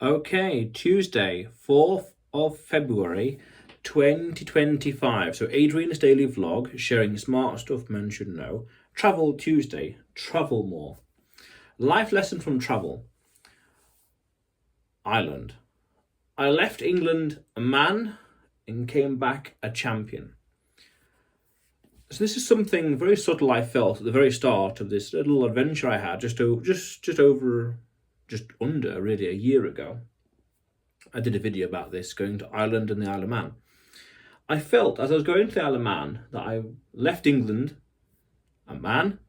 Okay, Tuesday, 4th of February 2025. So Adrian's daily vlog sharing smart stuff men should know. Travel Tuesday, travel more. Life lesson from travel. Ireland. I left England a man and came back a champion. So this is something very subtle I felt at the very start of this little adventure I had just under really a year ago. I did a video about this, going to Ireland and the Isle of Man. I felt as I was going to the Isle of Man that I left England a man,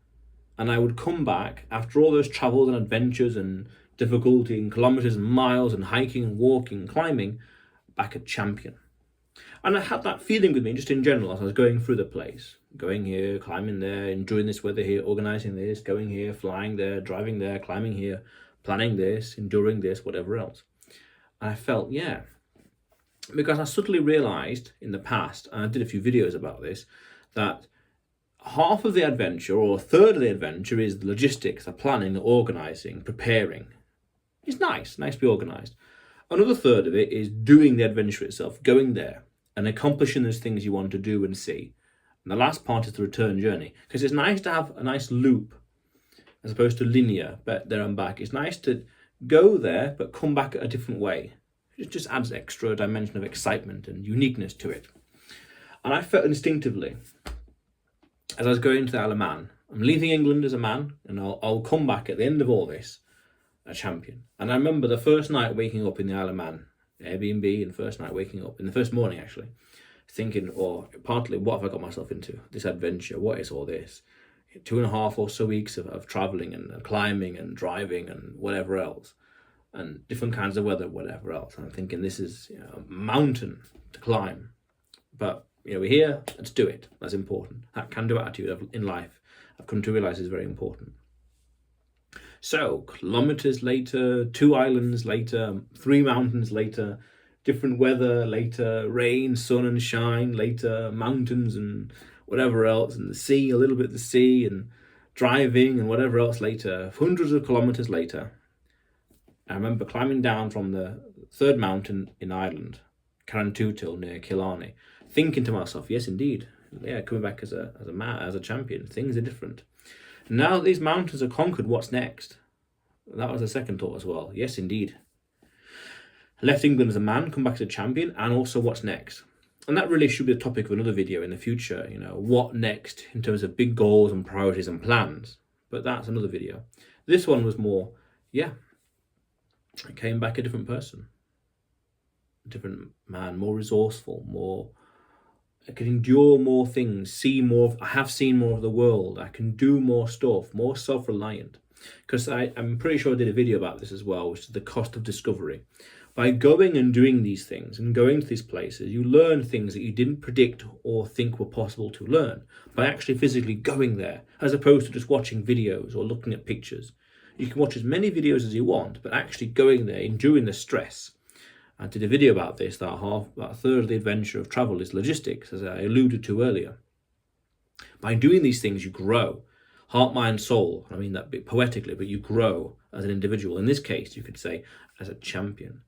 and I would come back after all those travels and adventures and difficulty and kilometres and miles and hiking and walking and climbing, back a champion. And I had that feeling with me just in general as I was going through the place. Going here, climbing there, enjoying this weather here, organising this, going here, flying there, driving there, climbing here, planning this, enduring this, whatever else. And I felt, yeah, because I suddenly realised in the past, and I did a few videos about this, that half of the adventure or a third of the adventure is the logistics, the planning, the organising, preparing. It's nice to be organised. Another third of it is doing the adventure itself, going there and accomplishing those things you want to do and see. And the last part is the return journey, because it's nice to have a nice loop as opposed to linear, but there and back. It's nice to go there but come back a different way. It just adds extra dimension of excitement and uniqueness to it. And I felt instinctively as I was going to the Isle of Man, I'm leaving England as a man, and I'll come back at the end of all this a champion. And I remember the first night waking up in the Isle of Man, Airbnb, and first night waking up in the first morning actually, thinking, or partly, what have I got myself into? This adventure, what is all this? 2.5 or so weeks of traveling and climbing and driving and whatever else, and different kinds of weather, whatever else. And I'm thinking, this is a mountain to climb, but we're here, let's do it. That's important. That can-do attitude in life, I've come to realise, is very important. So, kilometres later, 2 islands later, 3 mountains later, different weather later, rain, sun and shine later, mountains and whatever else, and the sea, a little bit of the sea, and driving and whatever else later, hundreds of kilometres later, I remember climbing down from the 3rd mountain in Ireland, Carrantootil near Killarney, thinking to myself, yes, indeed, yeah, coming back as a man, as a champion, things are different. Now that these mountains are conquered, what's next? That was the second thought as well. Yes, indeed. Left England as a man, come back as a champion, and also what's next? And that really should be the topic of another video in the future, what next in terms of big goals and priorities and plans. But that's another video. This one was more, I came back a different person. A different man, more resourceful, I can endure more things, see more, I have seen more of the world, I can do more stuff, more self-reliant. Because I'm pretty sure I did a video about this as well, which is the cost of discovery. By going and doing these things and going to these places, you learn things that you didn't predict or think were possible to learn by actually physically going there, as opposed to just watching videos or looking at pictures. You can watch as many videos as you want, but actually going there, enduring the stress. I did a video about this, that a third of the adventure of travel is logistics, as I alluded to earlier. By doing these things, you grow. Heart, mind, soul. I mean that bit poetically, but you grow as an individual. In this case, you could say as a champion.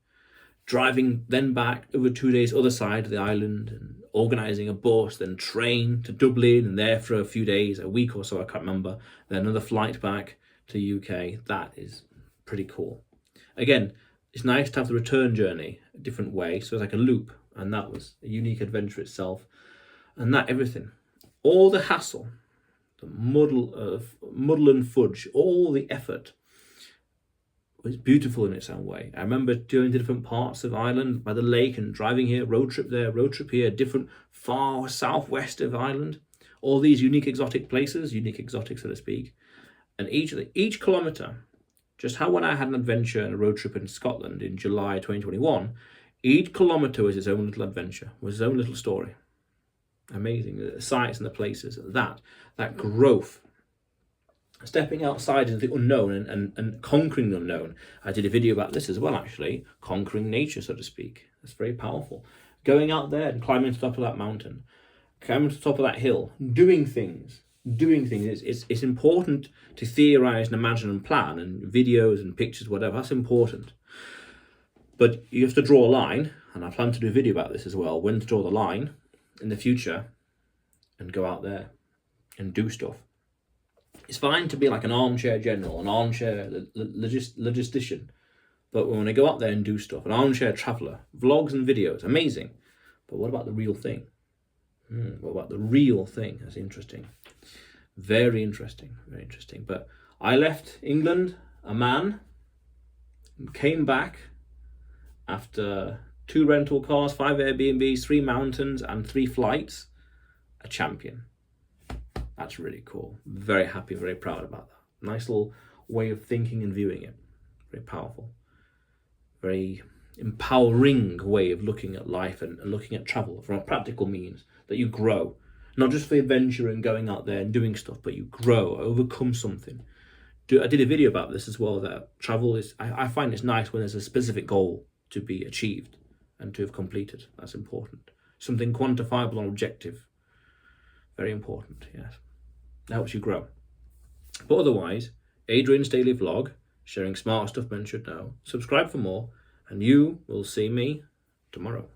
Driving then back over 2 days, other side of the island, and organising a bus, then train to Dublin, and there for a few days, a week or so, I can't remember. Then another flight back to UK. That is pretty cool. Again, it's nice to have the return journey a different way, so it's like a loop, and that was a unique adventure itself. And that everything, all the hassle, the muddle and fudge, all the effort was beautiful in its own way. I remember doing different parts of Ireland by the lake and driving here, road trip there, road trip here, different far southwest of Ireland, all these unique exotic places, unique exotic so to speak, and each kilometre. Just how when I had an adventure and a road trip in Scotland in July 2021, each kilometre was its own little adventure, was its own little story. Amazing, the sights and the places, that growth. Stepping outside into the unknown and conquering the unknown. I did a video about this as well, actually, conquering nature, so to speak. That's very powerful. Going out there and climbing to the top of that mountain, climbing to the top of that hill, doing things. It's important to theorize and imagine and plan, and videos and pictures, whatever, that's important. But you have to draw a line, and I plan to do a video about this as well, when to draw the line in the future and go out there and do stuff. It's fine to be like an armchair general, an armchair logistician, but when I go out there and do stuff, an armchair traveller, vlogs and videos, amazing. But what about the real thing? What about the real thing? That's interesting. Very interesting, very interesting. But I left England a man, came back after 2 rental cars, 5 Airbnbs, 3 mountains, and 3 flights, a champion. That's really cool. Very happy, very proud about that. Nice little way of thinking and viewing it. Very powerful. Very empowering way of looking at life and looking at travel from a practical means, that you grow. Not just for adventure and going out there and doing stuff, but you grow, overcome something. I did a video about this as well, that travel is, I find it's nice when there's a specific goal to be achieved and to have completed. That's important. Something quantifiable and objective. Very important, yes. That helps you grow. But otherwise, Adrian's Daily Vlog, sharing smart stuff men should know. Subscribe for more, and you will see me tomorrow.